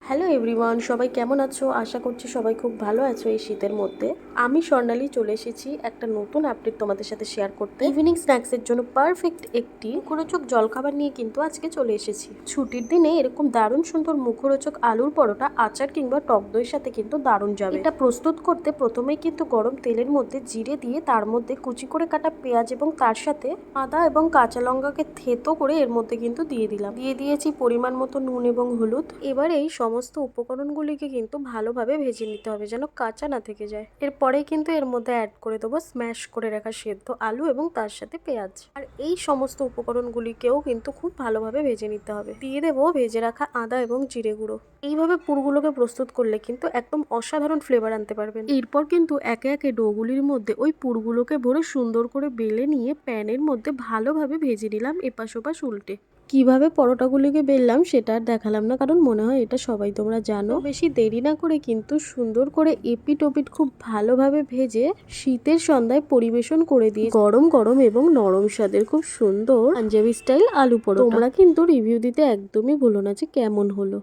Hello everyone, সবাই কেমন আছো? আশা করছি সবাই খুব ভালো আছো এই শীতের মধ্যে। আমি স্বর্ণালী চলে এসেছি একটা নতুন আপডেট তোমাদের সাথে শেয়ার করতে। ইভিনিং স্ন্যাক্সের জন্য পারফেক্ট একটি মুখরোচক জলখাবার নিয়ে কিন্তু আজকে চলে এসেছি। ছুটির দিনে এরকম দারুণ সুন্দর মুখরোচক আলুর পরোটা আচার কিংবা টক দইয়ের সাথে কিন্তু দারুণ যাবে। এটা প্রস্তুত করতে প্রথমেই কিন্তু গরম তেলের মধ্যে জিরে দিয়ে তার মধ্যে কুচি করে কাটা পেঁয়াজ এবং তার সাথে আদা এবং কাঁচা লঙ্কাকে থেতো করে এর মধ্যে কিন্তু দিয়ে দিয়েছি পরিমাণ মতো নুন এবং হলুদ। এবার এই সমস্ত উপকরণগুলিকে কিন্তু ভালোভাবে ভেজে নিতে হবে যেন কাঁচা না থেকে যায়। এরপরেই কিন্তু এর মধ্যে অ্যাড করে দেবো স্ম্যাশ করে রাখা সেদ্ধ আলু এবং তার সাথে পেঁয়াজ। আর এই সমস্ত উপকরণগুলিকেও কিন্তু খুব ভালোভাবে ভেজে নিতে হবে। দিয়ে দেবো ভেজে রাখা আদা এবং জিরে গুঁড়ো। এইভাবে পুরগুলোকে প্রস্তুত করলে কিন্তু একদম অসাধারণ ফ্লেভার আনতে পারবেন। এরপর কিন্তু একে একে ডোগুলির মধ্যে ওই পুরগুলোকে ভরে সুন্দর করে বেলে নিয়ে প্যানের মধ্যে ভালোভাবে ভেজে নিলাম এপাশ ওপাশ উল্টে। কিভাবে পরোটাগুলিকে বেললাম সেটা আর দেখালাম না, কারণ মনে হয় এটা সবাই তোমরা জানো। বেশি দেরি না করে কিন্তু সুন্দর করে এপিট ওপিট খুব ভালোভাবে ভেজে শীতের সন্ধ্যায় পরিবেশন করে দিয়ে গরম গরম এবং নরম স্বাদের খুব সুন্দর পাঞ্জাবি স্টাইল আলু পরোটা। তোমরা কিন্তু রিভিউ দিতে একদমই ভুলো না যে কেমন হলো।